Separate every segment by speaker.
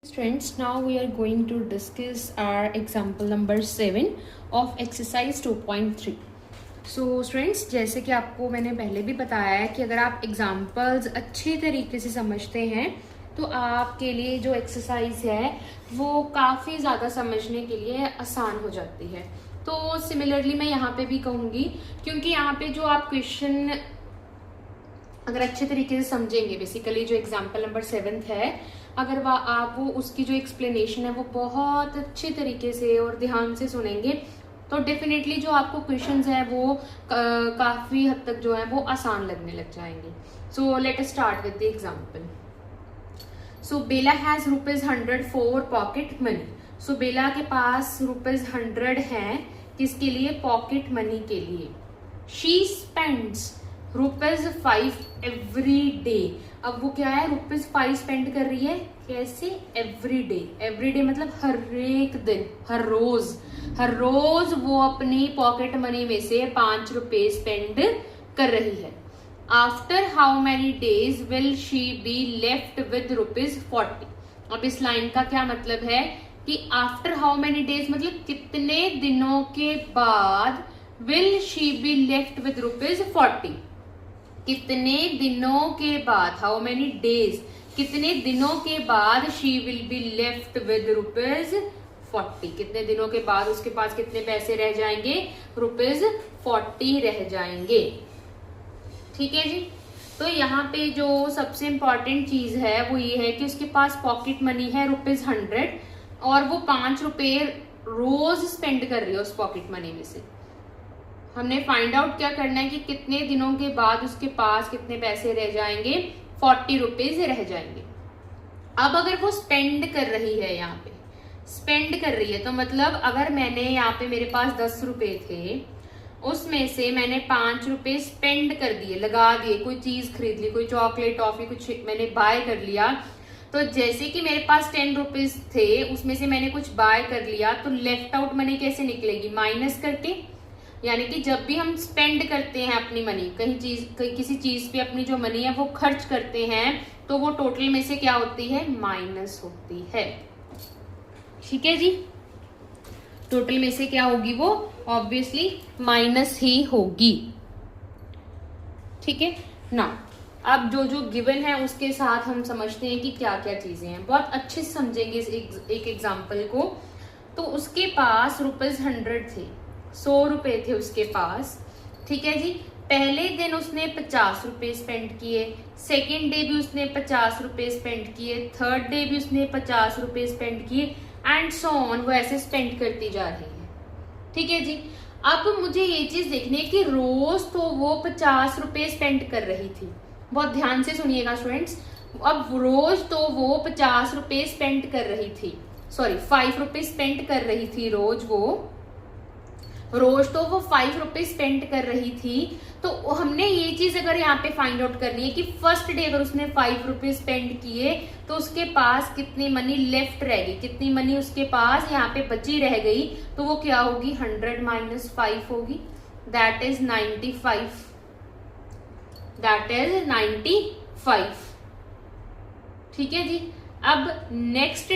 Speaker 1: Friends, now we are going to discuss our example number 7 of exercise 2.3. So friends, जैसे कि आपको मैंने पहले भी बताया है कि अगर आप एग्जाम्पल्स अच्छे तरीके से समझते हैं तो आपके लिए जो एक्सरसाइज है वो काफ़ी ज़्यादा समझने के लिए आसान हो जाती है। तो सिमिलरली मैं यहाँ पे भी कहूँगी, क्योंकि यहाँ पे जो आप क्वेश्चन अगर अच्छे तरीके से समझेंगे, बेसिकली जो एग्जाम्पल नंबर 7 है, अगर आप वो उसकी जो एक्सप्लेनेशन है वो बहुत अच्छे तरीके से और ध्यान से सुनेंगे तो डेफिनेटली जो आपको क्वेश्चंस है वो काफी हद तक जो है वो आसान लगने लग जाएंगे। So let us start with the example. So Bela has ₹100 for pocket money. So Bela के पास ₹100 है, किसके लिए? पॉकेट मनी के लिए। She spends ₹5 every day. अब वो क्या है, ₹5 स्पेंड कर रही है, कैसे? Every day. एवरी डे मतलब हर एक दिन, हर रोज वो अपनी पॉकेट मनी में से ₹5 स्पेंड कर रही है। After how many days will she be left with ₹40। अब इस लाइन का क्या मतलब है कि आफ्टर हाउ मैनी डेज मतलब कितने दिनों के बाद will she be left with ₹40। कितने दिनों के बाद, हाउ मेनी डेज, कितने दिनों के बाद she will be left with ₹40। कितने दिनों के बाद उसके पास कितने पैसे रह जाएंगे? ₹40 रह जाएंगे। ठीक है जी। तो यहाँ पे जो सबसे इंपॉर्टेंट चीज है वो ये है कि उसके पास पॉकेट मनी है ₹100 और वो ₹5 रोज स्पेंड कर रही है उस पॉकेट मनी में से। हमने फाइंड आउट क्या करना है कि कितने दिनों के बाद उसके पास कितने पैसे रह जाएंगे? ₹40 रह जाएंगे। अब अगर वो स्पेंड कर रही है, यहाँ पे स्पेंड कर रही है तो मतलब अगर मैंने यहाँ पे मेरे पास ₹10 थे, उसमें से मैंने ₹5 स्पेंड कर दिए, लगा दिए, कोई चीज खरीद ली, कोई चॉकलेट टॉफी कुछ मैंने बाय कर लिया, तो जैसे कि मेरे पास ₹10 थे उसमें से मैंने कुछ बाय कर लिया, तो लेफ्ट आउट मनी कैसे निकलेगी? माइनस करके। यानी कि जब भी हम स्पेंड करते हैं अपनी मनी, किसी चीज पे अपनी जो मनी है वो खर्च करते हैं, तो वो टोटल में से क्या होती है? माइनस होती है। ठीक है जी। टोटल में से क्या होगी? वो ऑब्वियसली माइनस ही होगी। ठीक है ना। अब जो जो गिवन है उसके साथ हम समझते हैं कि क्या क्या चीजें हैं। बहुत अच्छे से समझेंगे इस एक एग्जाम्पल को। तो उसके पास ₹100 थे, ₹100 थे उसके पास। ठीक है जी। पहले दिन उसने ₹50 स्पेंड किए, सेकेंड डे भी उसने ₹50 स्पेंड किए, थर्ड डे भी उसने ₹50 स्पेंड किए, एंड सो ऑन, वो ऐसे स्पेंड करती जा रही है। ठीक है जी। अब मुझे ये चीज देखनी है कि रोज तो वो ₹50 स्पेंड कर रही थी। बहुत ध्यान से सुनिएगा स्टूडेंट्स। अब रोज तो वो ₹50 स्पेंड कर रही थी, सॉरी ₹5 स्पेंड कर रही थी रोज तो वो ₹5 स्पेंड कर रही थी। तो हमने ये चीज अगर यहाँ पे फाइंड आउट करनी है कि फर्स्ट डे अगर उसने ₹5 स्पेंड किए तो उसके पास कितनी मनी लेफ्ट रह गई, कितनी मनी उसके पास यहाँ पे बची रह गई, तो वो क्या होगी? 100 माइनस 5 होगी, दैट इज 95। That is 95। ठीक है जी। अब नेक्स्ट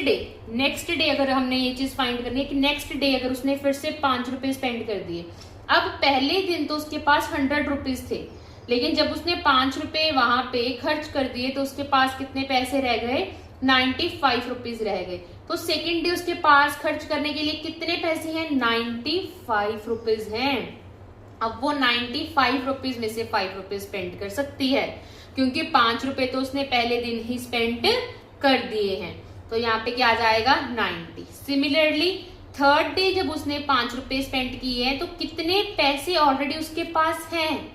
Speaker 1: डे अगर हमने ये चीज फाइंड करनी है कि नेक्स्ट डे अगर उसने फिर से ₹5 स्पेंड कर दिए। अब पहले दिन तो उसके पास ₹100 थे, लेकिन जब उसने ₹5 वहां पे खर्च कर दिए तो उसके पास कितने पैसे रह गए? ₹95 रह गए। तो सेकेंड डे उसके पास खर्च करने के लिए कितने पैसे हैं? ₹95 हैं। अब वो ₹95 में से ₹5 स्पेंड कर सकती है, क्योंकि ₹5 तो उसने पहले दिन ही स्पेंड कर दिए हैं। तो यहाँ पे क्या आ जाएगा? 90। सिमिलरली थर्ड डे जब उसने ₹5 स्पेंड किए हैं तो कितने पैसे ऑलरेडी उसके पास हैं?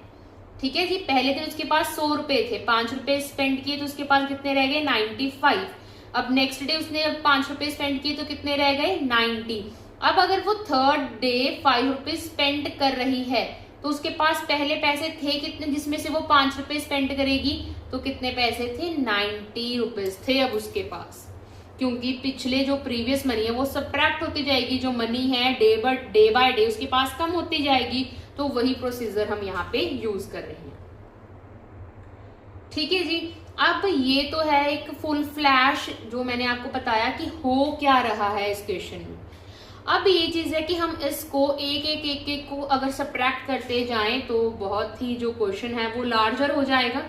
Speaker 1: ठीक है जी। पहले दिन उसके पास ₹100 थे, ₹5 स्पेंड किए तो उसके पास कितने रह गए? 95। अब नेक्स्ट डे उसने ₹5 स्पेंड किए तो कितने रह गए? 90। अब अगर वो थर्ड डे ₹5 स्पेंड कर रही है तो उसके पास पहले पैसे थे कितने जिसमें से वो ₹5 स्पेंड करेगी, तो कितने पैसे थे? ₹90 थे अब उसके पास, क्योंकि पिछले जो प्रीवियस मनी है वो सब्ट्रैक्ट होती जाएगी, जो मनी है डे बाय डे उसके पास कम होती जाएगी। तो वही प्रोसीजर हम यहाँ पे यूज कर रहे हैं। ठीक है जी। अब ये तो है एक फुल फ्लैश जो मैंने आपको बताया कि हो क्या रहा है इस क्वेश्चन में। अब ये चीज है कि हम इसको एक को अगर सब्ट्रैक्ट करते जाएं तो बहुत ही जो क्वेश्चन है वो लार्जर हो जाएगा।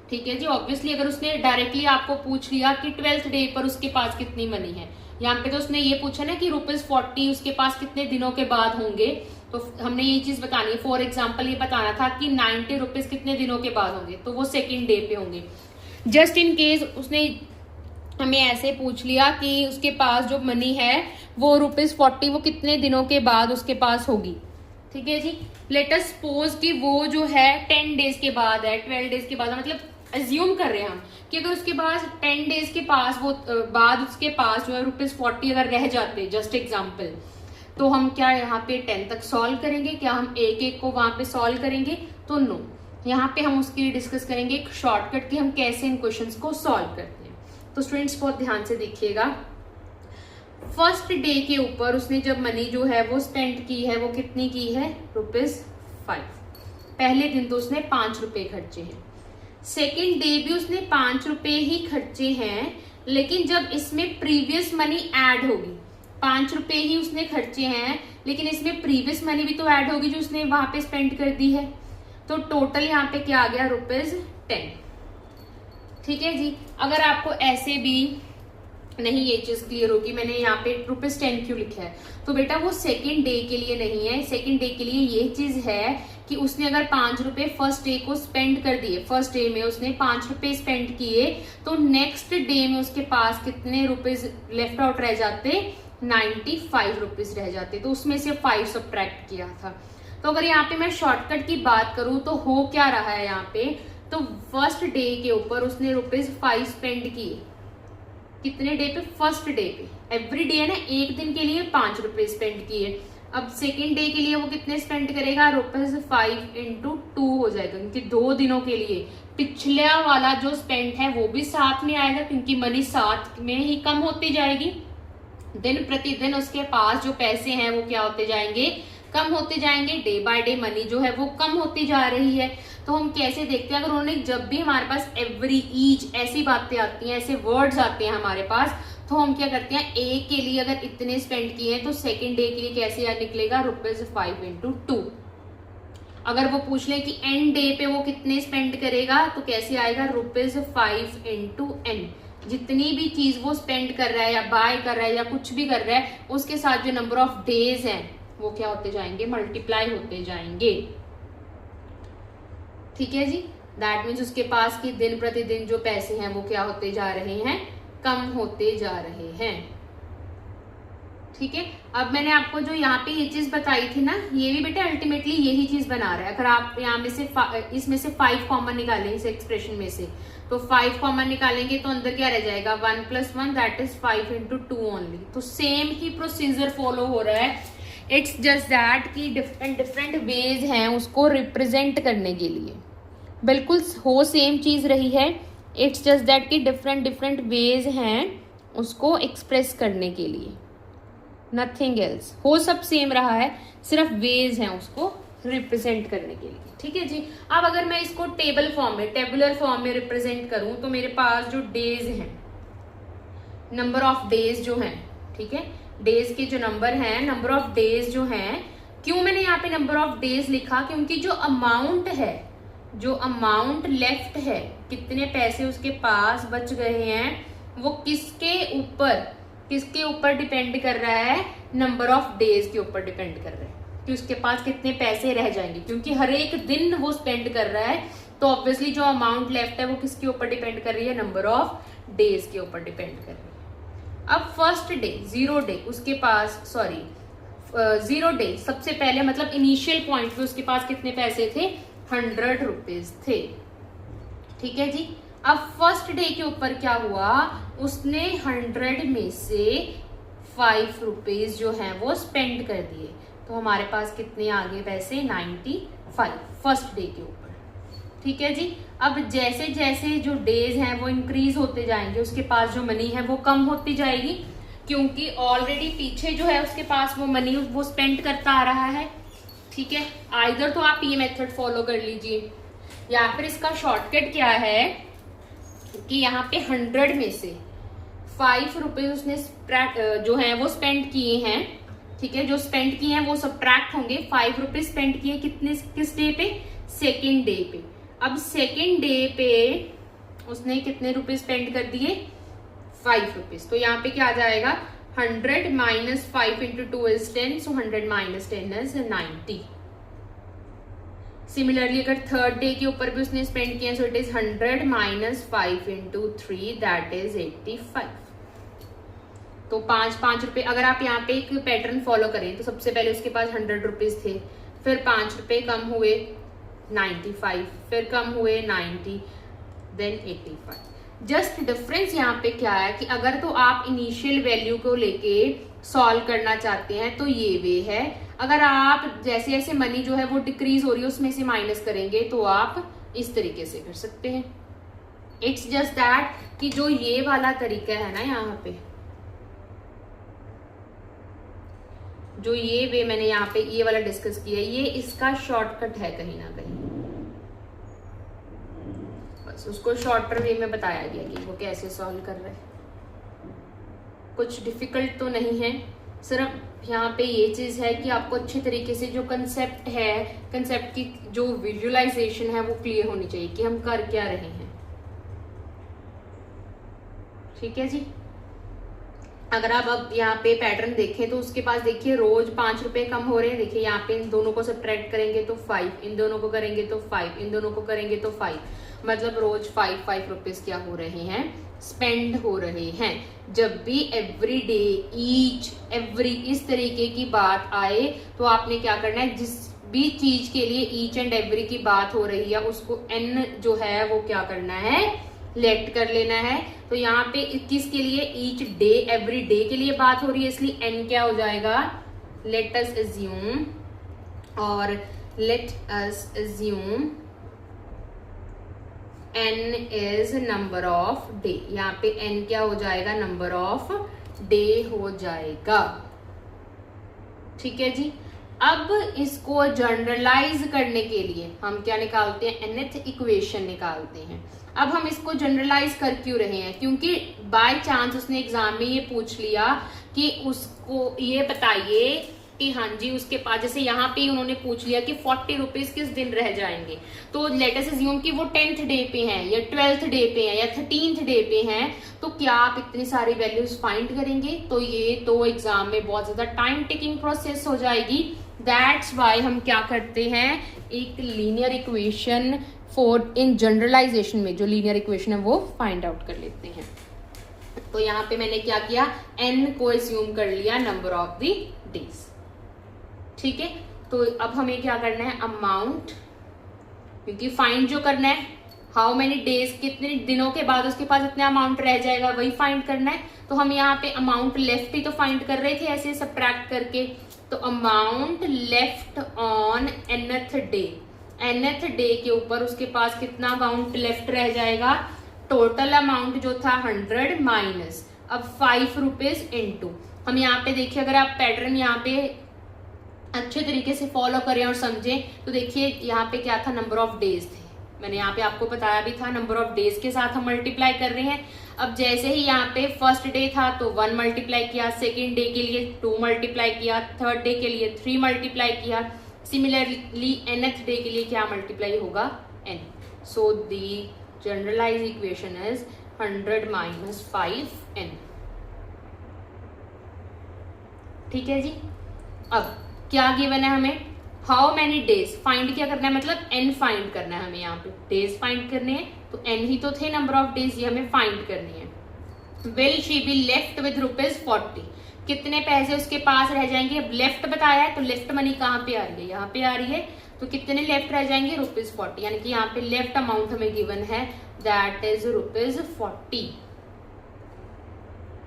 Speaker 1: ठीक है जी, ऑब्वियसली अगर उसने डायरेक्टली आपको पूछ लिया कि 12th डे पर उसके पास कितनी मनी है, यहाँ पे तो उसने ये पूछा ना कि ₹40 उसके पास कितने दिनों के बाद होंगे, तो हमने ये चीज बतानी है। फॉर एग्जाम्पल ये बताना था कि 90 रुपीज कितने दिनों के बाद होंगे, तो वो सेकेंड डे पे होंगे। जस्ट इन केस उसने हमें ऐसे पूछ लिया कि उसके पास जो मनी है वो ₹40 वो कितने दिनों के बाद उसके पास होगी। ठीक है जी, लेट अस सपोज कि वो जो है 10 डेज के बाद है, 12 डेज के बाद, मतलब अज्यूम कर रहे हैं हम कि अगर उसके पास 10 डेज के पास वो बाद उसके पास जो है ₹40 अगर रह जाते, जस्ट एग्जाम्पल, तो हम क्या यहाँ पे 10 तक सॉल्व करेंगे? क्या हम एक को वहां पे सॉल्व करेंगे? तो नो, यहाँ पे हम उसकी डिस्कस करेंगे एक शॉर्टकट कि हम कैसे इन क्वेश्चंस को सॉल्व करते हैं। तो स्टूडेंट्स बहुत ध्यान से देखिएगा। फर्स्ट डे के ऊपर उसने जब मनी जो है वो स्पेंड की है, वो कितनी की है? ₹5। पहले दिन तो उसने ₹5 खर्चे हैं। सेकेंड डे भी उसने ₹5 ही खर्चे हैं, लेकिन जब इसमें प्रीवियस मनी ऐड होगी, ₹5 ही उसने खर्चे हैं, लेकिन इसमें प्रीवियस मनी भी तो ऐड होगी जो उसने वहां पे स्पेंड कर दी है, तो टोटल यहाँ पे क्या आ गया? ₹10। ठीक है जी, अगर आपको ऐसे भी नहीं ये चीज क्लियर होगी, मैंने यहाँ पे ₹10 क्यों लिखा है, तो बेटा वो सेकेंड डे के लिए नहीं है। सेकेंड डे के लिए ये चीज है कि उसने अगर ₹5 फर्स्ट डे को स्पेंड कर दिए, फर्स्ट डे में उसने ₹5 स्पेंड किए, तो नेक्स्ट डे में उसके पास कितने रुपीज लेफ्ट आउट रह जाते? ₹95 रह जाते, तो उसमें से 5 सब्ट्रैक्ट किया था। तो अगर यहाँ पे मैं शॉर्टकट की बात करूं तो हो क्या रहा है यहाँ पे, तो फर्स्ट डे के ऊपर उसने ₹5 स्पेंड किए। कितने डे पे? फर्स्ट डे पे। एवरी डे है ना, एक दिन के लिए ₹5 स्पेंड किए। अब सेकेंड डे के लिए वो कितने स्पेंड करेगा? ₹5 × 2 हो जाएगा, क्योंकि 2 दिनों के लिए पिछला वाला जो स्पेंड है वो भी साथ में आएगा, क्योंकि मनी साथ में ही कम होती जाएगी। दिन प्रतिदिन उसके पास जो पैसे हैं वो क्या होते जाएंगे? कम होते जाएंगे। डे बाय डे मनी जो है वो कम होती जा रही है। तो हम कैसे देखते हैं? अगर उन्होंने जब भी हमारे पास एवरी, ईच ऐसी बातें आती हैं, ऐसे वर्ड्स आते हैं हमारे पास, तो हम क्या करते हैं? ए के लिए अगर इतने स्पेंड किए हैं तो सेकेंड डे के लिए कैसे याद निकलेगा? ₹5 × 2। अगर वो पूछ ले कि एंड डे पे वो कितने स्पेंड करेगा, तो कैसे आएगा? ₹5 × n। जितनी भी चीज वो स्पेंड कर रहा है या बाय कर रहा है या कुछ भी कर रहा है, उसके साथ जो नंबर ऑफ डेज हैं वो क्या होते जाएंगे? मल्टीप्लाई होते जाएंगे। ठीक है जी, दैट मीन्स उसके पास की दिन प्रतिदिन जो पैसे हैं वो क्या होते जा रहे हैं? कम होते जा रहे हैं। ठीक है, अब मैंने आपको जो यहाँ पे ये चीज बताई थी ना, ये भी बेटा अल्टीमेटली यही चीज बना रहा है। अगर आप यहाँ में से इसमें से 5 कॉमन निकालें इस एक्सप्रेशन में से, तो 5 कॉमन निकालेंगे तो अंदर क्या रह जाएगा? 1 + 1 दैट इज 5 × 2 ओनली। तो सेम ही प्रोसीजर फॉलो हो रहा है। इट्स जस्ट दैट कि डिफरेंट वेज हैं उसको रिप्रेजेंट करने के लिए। बिल्कुल हो सेम चीज रही है, इट्स जस्ट दैट कि डिफरेंट वेज हैं उसको एक्सप्रेस करने के लिए, नथिंग एल्स। हो सब सेम रहा है, सिर्फ वेज हैं उसको रिप्रेजेंट करने के लिए। ठीक है जी, अब अगर मैं इसको टेबल फॉर्म में, टेबुलर फॉर्म में रिप्रेजेंट करूं, तो मेरे पास जो डेज हैं, नंबर ऑफ डेज जो हैं, ठीक है, डेज के जो नंबर हैं, नंबर ऑफ डेज जो हैं, क्यों मैंने यहाँ पे नंबर ऑफ डेज लिखा? क्योंकि जो अमाउंट है, जो अमाउंट लेफ्ट है, कितने पैसे उसके पास बच गए हैं, वो किसके ऊपर डिपेंड कर रहा है? नंबर ऑफ डेज के ऊपर डिपेंड कर रहा है कि उसके पास कितने पैसे रह जाएंगे। क्योंकि हर एक दिन वो स्पेंड कर रहा है, तो ऑब्वियसली जो अमाउंट लेफ्ट है वो किसके ऊपर डिपेंड कर रही है? नंबर ऑफ डेज के ऊपर डिपेंड कर रही है। अब फर्स्ट डे, 0 डे, उसके पास 0 डे सबसे पहले, मतलब इनिशियल पॉइंट पे उसके पास कितने पैसे थे? ₹100 थे। ठीक है जी, अब फर्स्ट डे के ऊपर क्या हुआ? उसने 100 में से ₹5 जो हैं वो स्पेंड कर दिए, तो हमारे पास कितने आ गए पैसे? 95 फर्स्ट डे के ऊपर। ठीक है जी, अब जैसे जैसे जो डेज हैं वो इंक्रीज होते जाएंगे, उसके पास जो मनी है वो कम होती जाएगी, क्योंकि ऑलरेडी पीछे जो है उसके पास वो मनी वो स्पेंड करता आ रहा है। ठीक है, आइदर तो आप ये मेथड फॉलो कर लीजिए, या फिर इसका शॉर्टकट क्या है कि यहाँ पे 100 में से 5 रुपीज उसने जो है वो स्पेंड किए हैं, ठीक है, जो स्पेंड किए हैं वो सब्ट्रैक्ट होंगे। 5 रुपीज स्पेंड किए कितने, किस डे पे, सेकेंड डे पे। अब सेकेंड डे पे उसने कितने रुपीज स्पेंड कर दिए, 5 रुपीज। तो यहाँ पे क्या आ जाएगा, 100 minus 5 into 2 is 10, so 100 minus 10 is 90। Similarly अगर थर्ड डे के ऊपर भी उसने स्पेंड किया, सो it is 100 minus 5 into 3, that is 85। तो 5 रुपए, अगर आप यहाँ पे एक पैटर्न फॉलो करें तो सबसे पहले उसके पास 100 रुपीज थे, फिर 5 रुपए कम हुए 95, फिर कम हुए 90, देन 85। जस्ट डिफरेंस यहाँ पे क्या है कि अगर तो आप इनिशियल वैल्यू को लेके सॉल्व करना चाहते हैं तो ये वे है, अगर आप जैसे जैसे मनी जो है वो डिक्रीज हो रही है उसमें से माइनस करेंगे तो आप इस तरीके से कर सकते हैं। इट्स जस्ट दैट कि जो ये वाला तरीका है ना, यहाँ पे जो ये वे मैंने यहाँ पे ये वाला डिस्कस किया, ये इसका शॉर्टकट है कहीं ना कहीं, बस उसको शॉर्टर वे में बताया गया कि वो कैसे सॉल्व कर रहे हैं। कुछ डिफिकल्ट तो नहीं है, सिर्फ यहाँ पे ये चीज है कि आपको अच्छे तरीके से जो कंसेप्ट है, कंसेप्ट की जो विजुअलाइजेशन है वो क्लियर होनी चाहिए कि हम कर क्या रहे हैं। ठीक है जी। अगर आप अब यहाँ पे पैटर्न देखें तो उसके पास देखिए रोज 5 रुपए कम हो रहे हैं। देखिए यहाँ पे इन दोनों को सब्ट्रैक्ट करेंगे तो 5, इन दोनों को करेंगे तो 5, इन दोनों को करेंगे तो 5, मतलब रोज 5 रुपीज क्या हो रहे हैं, स्पेंड हो रहे हैं। जब भी एवरी डे, ईच एवरी इस तरीके की बात आए तो आपने क्या करना है, जिस भी चीज के लिए ईच एंड एवरी की बात हो रही है उसको एन जो है वो क्या करना है, लेट कर लेना है। तो यहाँ पे किसके लिए, ईच डे, एवरी डे के लिए बात हो रही है, इसलिए एन क्या हो जाएगा, लेट अस अज्यूम, और let us assume n is number of day. यहाँ पे n क्या हो जाएगा, नंबर ऑफ डे हो जाएगा। ठीक है जी। अब इसको जनरलाइज करने के लिए हम क्या निकालते हैं, nth इक्वेशन निकालते हैं। अब हम इसको जनरलाइज कर क्यों रहे हैं, क्योंकि बाय चांस उसने एग्जाम में ये पूछ लिया कि उसको ये बताइए कि हाँ जी उसके पास, जैसे यहाँ पे उन्होंने पूछ लिया कि 40 रुपीज किस दिन रह जाएंगे, तो लेट अस अज्यूम कि वो 10th डे पे हैं या 12th डे पे हैं या 13th डे पे हैं, तो क्या आप इतनी सारी वैल्यूज फाइंड करेंगे, तो ये तो एग्जाम में बहुत ज्यादा टाइम टेकिंग प्रोसेस हो जाएगी। दैट्स वाई हम क्या करते हैं, एक linear equation for in generalisation में जो लीनियर इक्वेशन है वो फाइंड आउट कर लेते हैं। तो यहाँ पे मैंने क्या किया, n को अस्यूम कर लिया नंबर ऑफ द डेज। ठीक है। तो अब हमें क्या करना है, अमाउंट, क्योंकि फाइंड जो करना है हाउ मेनी डेज, कितने दिनों के बाद उसके पास इतना अमाउंट रह जाएगा वही फाइंड करना है। तो हम यहाँ पे अमाउंट लेफ्ट ही तो फाइंड कर रहे थे ऐसे सब्ट्रैक्ट करके, तो amount left on nth day, nth day के ऊपर उसके पास कितना अमाउंट लेफ्ट रह जाएगा, टोटल अमाउंट जो था 100 माइनस अब 5 रुपीज इंटू, हम यहाँ पे देखिए अगर आप पैटर्न यहाँ पे अच्छे तरीके से फॉलो करें और समझें तो देखिए यहाँ पे क्या था, नंबर ऑफ डेज थे, मैंने यहाँ पे आपको बताया भी था, नंबर ऑफ डेज के साथ हम मल्टीप्लाई कर रहे हैं। अब जैसे ही यहाँ पे फर्स्ट डे था तो 1 मल्टीप्लाई किया, सेकेंड डे के लिए 2 मल्टीप्लाई किया, थर्ड डे के लिए 3 मल्टीप्लाई किया, सिमिलरली nth डे के लिए क्या मल्टीप्लाई होगा, n। So the generalise equation is 100 minus 5n। ठीक है जी। अब क्या गिवन है हमें, हाउ मेनी डेज, फाइंड क्या करना है, मतलब n फाइंड करना है हमें, यहाँ पे डेज फाइंड करने हैं तो n ही तो थे नंबर ऑफ डेज, ये हमें फाइंड करनी है। Will she be left with ₹40, कितने पैसे उसके पास रह जाएंगे, अब लेफ्ट बताया है तो लेफ्ट मनी कहाँ पे आ रही है, यहाँ पे आ रही है, तो कितने लेफ्ट रह जाएंगे, ₹40, यानी कि यहाँ पे लेफ्ट अमाउंट हमें गिवन है, दैट इज ₹40।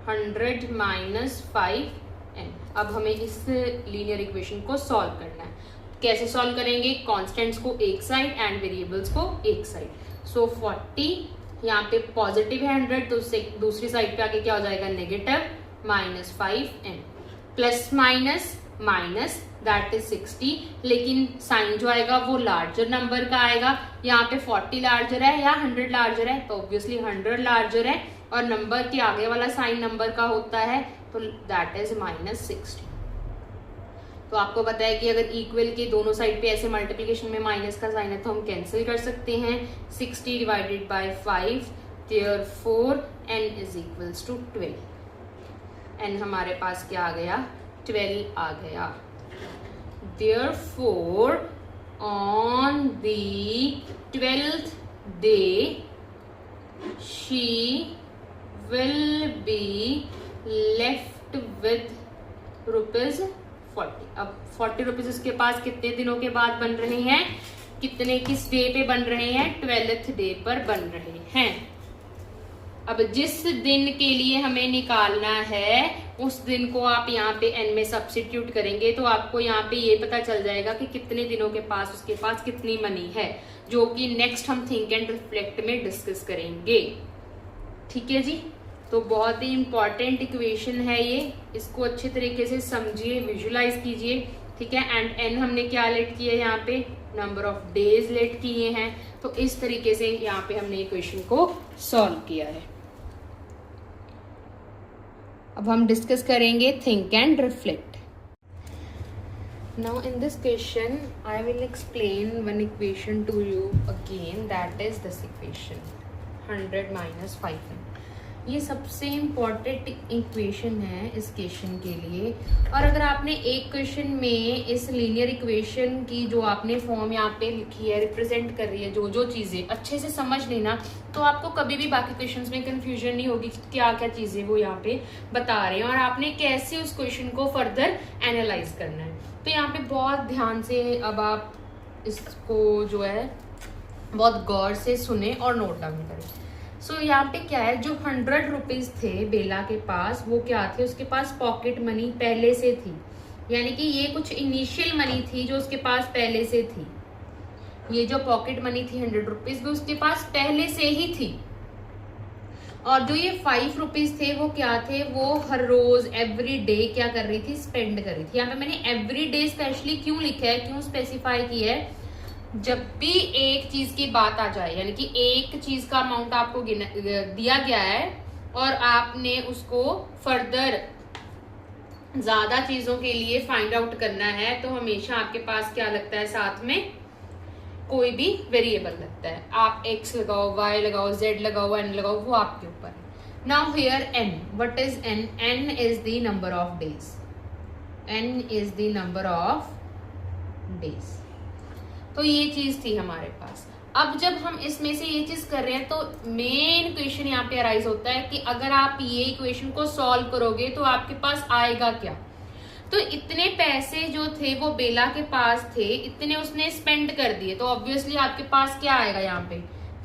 Speaker 1: 100 minus 5n। अब हमें इस लीनियर इक्वेशन को सॉल्व करना है। कैसे सॉल्व करेंगे, कांस्टेंट्स को एक साइड एंड वेरिएबल्स को एक साइड। सो 40 यहाँ पे पॉजिटिव है 100, तो दूसरी साइड पे आके क्या हो जाएगा, negative, minus 5n, plus minus minus that is 60, लेकिन साइन जो आएगा वो लार्जर नंबर का आएगा। यहाँ पे 40 लार्जर है या 100 लार्जर है, तो ऑब्वियसली 100 लार्जर है, और नंबर के आगे वाला साइन नंबर का होता है, तो दैट इज माइनस 60। तो आपको पता है कि अगर इक्वल के दोनों साइड पे ऐसे मल्टीप्लिकेशन में माइनस का साइन है तो हम कैंसिल कर सकते हैं। 60 divided by 5, therefore n is equals to 12। n हमारे पास क्या आ गया, 12 आ गया। Therefore on the 12th day she will be left with rupees 40। अब 40 रुपीज उसके पास कितने दिनों के बाद बन रहे हैं, कितने किस डे पे बन रहे हैं, 12th डे पर बन रहे हैं। अब जिस दिन के लिए हमें निकालना है उस दिन को आप यहाँ पे n में सब्स्टिट्यूट करेंगे तो आपको यहाँ पे ये पता चल जाएगा कि कितने दिनों के पास उसके पास कितनी मनी है, जो कि नेक्स्ट हम थिंक एंड रिफ्लेक्ट में डिस्कस करेंगे। ठीक है जी, तो बहुत ही इंपॉर्टेंट इक्वेशन है ये, इसको अच्छे तरीके से समझिए, विजुलाइज कीजिए। ठीक है, एंड n हमने क्या लेट किया है, यहाँ पे नंबर ऑफ डेज लेट किए हैं, तो इस तरीके से यहाँ पे हमने इक्वेशन को सॉल्व किया है। अब हम डिस्कस करेंगे think and reflect. Now in this question I will explain one equation two you again, that is this equation 100 minus 5n। ये सबसे इम्पॉर्टेंट इक्वेशन है इस क्वेश्चन के लिए। और अगर आपने एक क्वेश्चन में इस लीनियर इक्वेशन की जो आपने फॉर्म यहाँ पे लिखी है, रिप्रेजेंट कर रही है जो चीजें, अच्छे से समझ लेना, तो आपको कभी भी बाकी क्वेश्चंस में कंफ्यूजन नहीं होगी क्या क्या चीजें वो यहाँ पे बता रहे हैं और आपने कैसे उस क्वेश्चन को फर्दर एनालाइज करना है। तो यहाँ पे बहुत ध्यान से अब आप इसको जो है बहुत गौर से सुने और नोट डाउन करें। सो यहाँ पे क्या है, जो 100 रुपीज थे बेला के पास, वो क्या थे, उसके पास पॉकेट मनी पहले से थी, यानी कि ये कुछ इनिशियल मनी थी जो उसके पास पहले से थी। ये जो पॉकेट मनी थी 100 रुपीज वो उसके पास पहले से ही थी। और जो ये 5 रुपीज थे वो क्या थे, वो हर रोज एवरी डे क्या कर रही थी, स्पेंड कर रही थी। यहाँ पे मैंने एवरी डे स्पेशली क्यों लिखा है, क्यों स्पेसिफाई किया है, जब भी एक चीज की बात आ जाए, यानी कि एक चीज का अमाउंट आपको दिया गया है और आपने उसको फर्दर ज्यादा चीजों के लिए फाइंड आउट करना है, तो हमेशा आपके पास क्या लगता है, साथ में कोई भी वेरिएबल लगता है। आप x लगाओ, y लगाओ, z लगाओ, n लगाओ, वो आपके ऊपर है। Now here n, what is n? n is the number of days, n is the number of days. तो ये चीज थी हमारे पास। अब जब हम इसमें से ये चीज कर रहे हैं तो मेन क्वेश्चन यहाँ पे अराइज होता है कि अगर आप ये इक्वेशन को सॉल्व करोगे तो आपके पास आएगा क्या। तो इतने पैसे जो थे वो बेला के पास थे, इतने उसने स्पेंड कर दिए, तो ऑब्वियसली आपके पास क्या आएगा यहाँ पे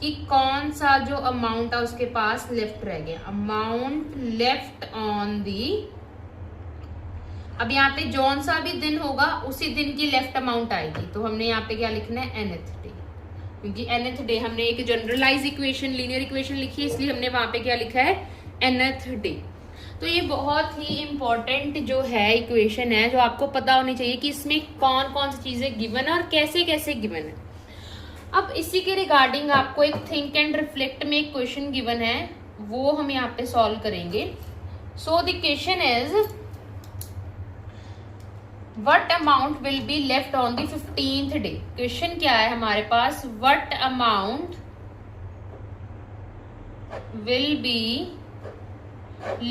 Speaker 1: कि कौन सा जो अमाउंट है उसके पास लेफ्ट रह गया, अमाउंट लेफ्ट ऑन दी। अब यहाँ पे जौन सा भी दिन होगा उसी दिन की लेफ्ट अमाउंट आएगी, तो हमने यहाँ पे क्या लिखना है, nth डे, क्योंकि nth डे हमने एक जनरलाइज इक्वेशन, लीनियर इक्वेशन लिखी है, इसलिए हमने वहां पे क्या लिखा है, nth डे। तो ये बहुत ही इंपॉर्टेंट जो है इक्वेशन है, जो आपको पता होनी चाहिए कि इसमें कौन कौन सी चीजें गिवन है और कैसे कैसे गिवन है। अब इसी के रिगार्डिंग आपको एक थिंक एंड रिफ्लेक्ट में एक क्वेश्चन गिवन है, वो हम यहाँ पे सॉल्व करेंगे। So the question is what amount will be left on the 15th day। Question क्या है हमारे पास, what amount will be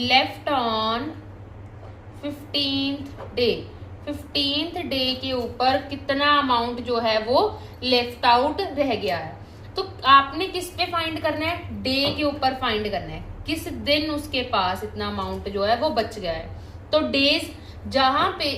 Speaker 1: left on 15th day। 15th day के ऊपर कितना अमाउंट जो है वो लेफ्ट आउट रह गया है। तो आपने किस पे फाइंड करना है, डे के ऊपर फाइंड करना है, किस दिन उसके पास इतना अमाउंट जो है वो बच गया है। तो डेज जहां पे,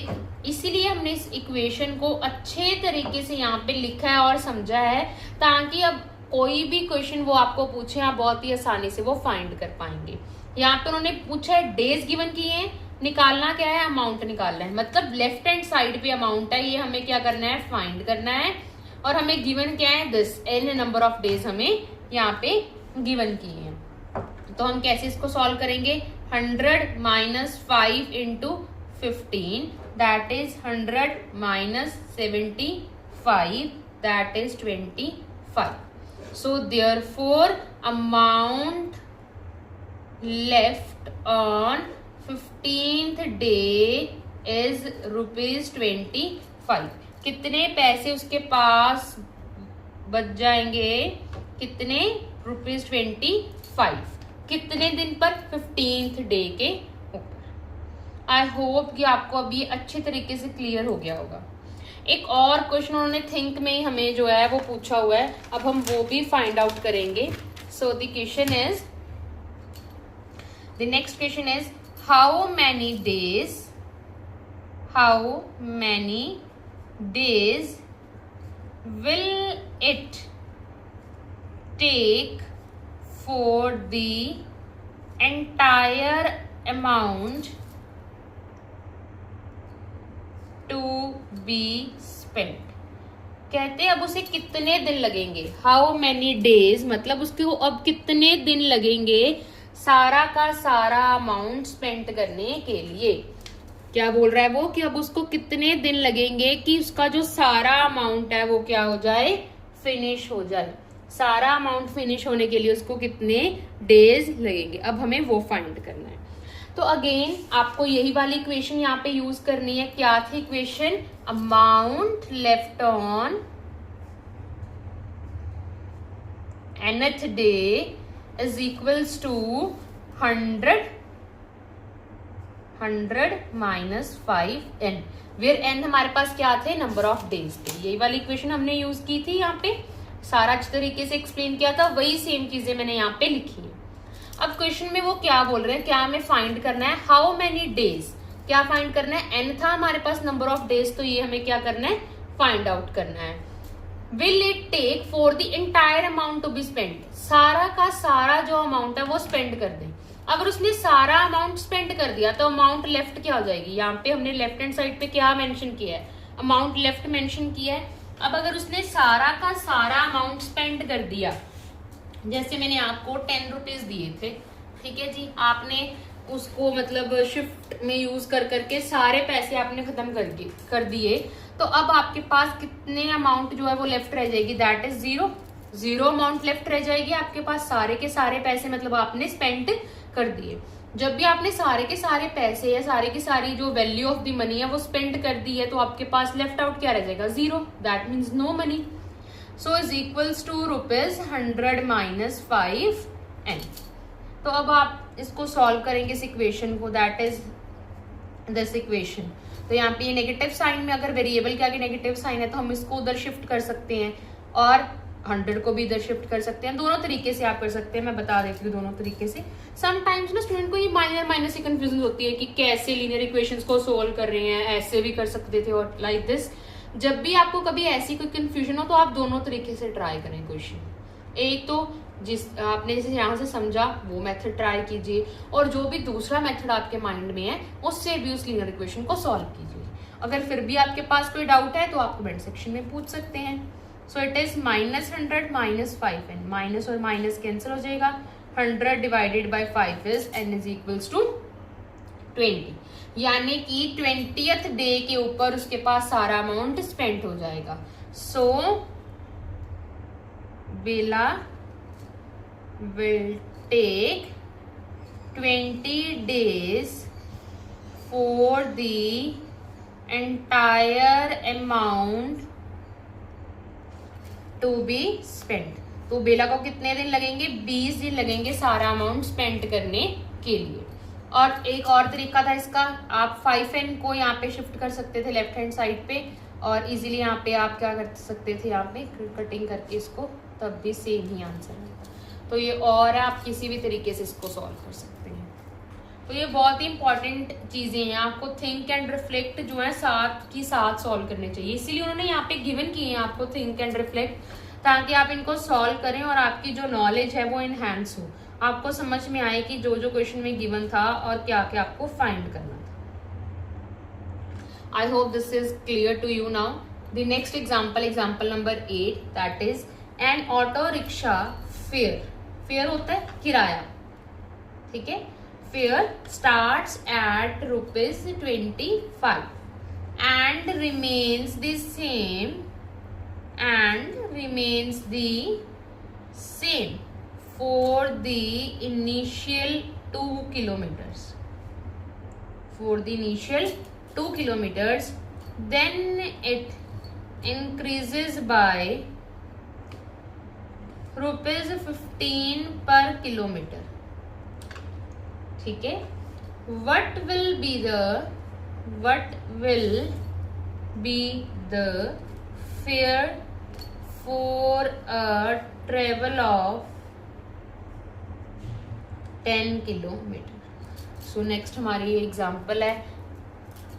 Speaker 1: इसीलिए हमने इस इक्वेशन को अच्छे तरीके से यहाँ पे लिखा है और समझा है, ताकि अब कोई भी क्वेश्चन वो आपको पूछे आप बहुत ही आसानी से वो फाइंड कर पाएंगे। यहाँ पे उन्होंने पूछा है, डेज गिवन किए हैं, निकालना क्या है, अमाउंट निकालना है, मतलब लेफ्ट हैंड साइड पे अमाउंट है, ये हमें क्या करना है, फाइंड करना है। और हमें गिवन क्या है, this n number of days हमें यहाँ पे गिवन किए हैं। तो हम कैसे इसको सॉल्व करेंगे, 100 minus 5 into 15, that is 100 minus 75, that is 25. So therefore amount left on 15th day is ₹25. कितने पैसे उसके पास बच जाएंगे, कितने, ₹25. कितने दिन पर, 15th डे के ऊपर। आई होप कि आपको अभी अच्छे तरीके से क्लियर हो गया होगा। एक और क्वेश्चन उन्होंने थिंक में ही हमें जो है वो पूछा हुआ है, अब हम वो भी फाइंड आउट करेंगे। So the question is, the next question is how many days will it take for the entire amount to be spent? कहते हैं अब उसे कितने दिन लगेंगे, हाउ मैनी डेज मतलब उसको अब कितने दिन लगेंगे सारा का सारा अमाउंट स्पेंड करने के लिए। क्या बोल रहा है वो कि अब उसको कितने दिन लगेंगे कि उसका जो सारा अमाउंट है वो क्या हो जाए, फिनिश हो जाए। सारा अमाउंट फिनिश होने के लिए उसको कितने डेज लगेंगे, अब हमें वो फाइंड करना है। तो अगेन आपको यही वाली इक्वेशन यहाँ पे यूज करनी है। क्या थी equation, amount left on nth day is equals to 100 minus 5n, where n हमारे पास क्या थे, नंबर ऑफ डेज थे। यही वाली इक्वेशन हमने यूज की थी, यहाँ पे सारा अच्छे तरीके से एक्सप्लेन किया था, वही सेम चीजें मैंने यहाँ पे लिखी है। अब क्वेश्चन में वो क्या बोल रहे हैं, क्या हमें फाइंड करना है, हाउ मेनी डेज, क्या फाइंड करना है, n था हमारे पास नंबर ऑफ डेज, तो ये हमें क्या करना है, फाइंड आउट करना है। Will it take for the entire amount to be spend, सारा का सारा जो अमाउंट है वो स्पेंड कर दें। अगर उसने सारा अमाउंट स्पेंड कर दिया तो अमाउंट लेफ्ट क्या हो जाएगी, यहाँ पे हमने लेफ्ट हैंड साइड पे क्या मेंशन किया है, अमाउंट लेफ्ट मेंशन किया है। अब अगर उसने सारा का सारा अमाउंट स्पेंड कर दिया, जैसे मैंने आपको 10 रुपीज दिए थे, ठीक है जी, आपने उसको मतलब शिफ्ट में यूज कर करके सारे पैसे आपने खत्म कर दिए, तो अब आपके पास कितने अमाउंट जो है वो लेफ्ट रह जाएगी, that is zero amount left रह जाएगी आपके पास। सारे के सारे पैसे मतलब आपने स्पेंड कर दिए। जब भी आपने सारे के सारे पैसे या सारे की सारी जो वैल्यू ऑफ द मनी है वो स्पेंड कर दी है, तो आपके पास लेफ्ट आउट क्या रह जाएगा, 0, that means no money. So is equals to ₹100 minus 5n। तो अब आप इसको सॉल्व करेंगे इस इक्वेशन को, दैट इज दिस इक्वेशन। तो यहाँ पे ये नेगेटिव साइन में अगर वेरिएबल के आगे नेगेटिव साइन है तो हम इसको उधर शिफ्ट कर सकते हैं और 100 को भी इधर शिफ्ट कर सकते हैं। दोनों तरीके से आप कर सकते हैं, मैं बता देती हूँ दोनों तरीके से। समटाइम्स ना स्टूडेंट को ये माइनर से कंफ्यूजन होती है कि कैसे लीनियर इक्वेशंस को सोल्व कर रहे हैं, ऐसे भी कर सकते थे और लाइक दिस। जब भी आपको कभी ऐसी कोई कंफ्यूजन हो तो आप दोनों तरीके से ट्राई करें क्वेश्चन। एक तो जिस आपने जैसे यहाँ से समझा वो मेथड ट्राई कीजिए, और जो भी दूसरा मेथड आपके माइंड में है उससे भी उस लीनियर इक्वेशन को सॉल्व कीजिए। अगर फिर भी आपके पास कोई डाउट है तो आप कमेंट सेक्शन में पूछ सकते हैं। So it is -100 minus 5n, minus और माइनस कैंसिल हो जाएगा, 100 divided by 5 is n is equals to 20, यानी कि 20th डे के ऊपर उसके पास सारा अमाउंट स्पेंड हो जाएगा। सो बेला will take 20 days for the entire amount to be spent। तो बेला को कितने दिन लगेंगे, 20 दिन लगेंगे सारा अमाउंट स्पेंड करने के लिए। और एक और तरीका था इसका, आप 5n को यहाँ पे शिफ्ट कर सकते थे लेफ्ट हैंड साइड पे, और इजीली यहाँ पे आप क्या कर सकते थे, यहाँ पे कटिंग करके इसको, तब भी सेम ही आंसर मिलता। तो ये और आप किसी भी तरीके से इसको सॉल्व कर सकते हैं। तो ये बहुत ही इंपॉर्टेंट चीजें हैं, आपको थिंक एंड रिफ्लेक्ट जो है साथ की साथ सॉल्व करने चाहिए। इसीलिए उन्होंने यहाँ पे गिवन किए हैं आपको थिंक एंड रिफ्लेक्ट, ताकि आप इनको सॉल्व करें और आपकी जो नॉलेज है वो इनहैंस हो, आपको समझ में आए कि जो जो क्वेश्चन में गिवन था और क्या क्या आपको फाइंड करना था। I hope this is clear to you now. The next example number 8, that is an auto rickshaw fare होता है किराया, ठीक है, fare starts at rupees 25 and remains the same for the initial 2 kilometers. Then it increases by ₹15 per kilometer. ठीक है. What will be the fare for a travel of 10 kilometre? So next हमारी example है.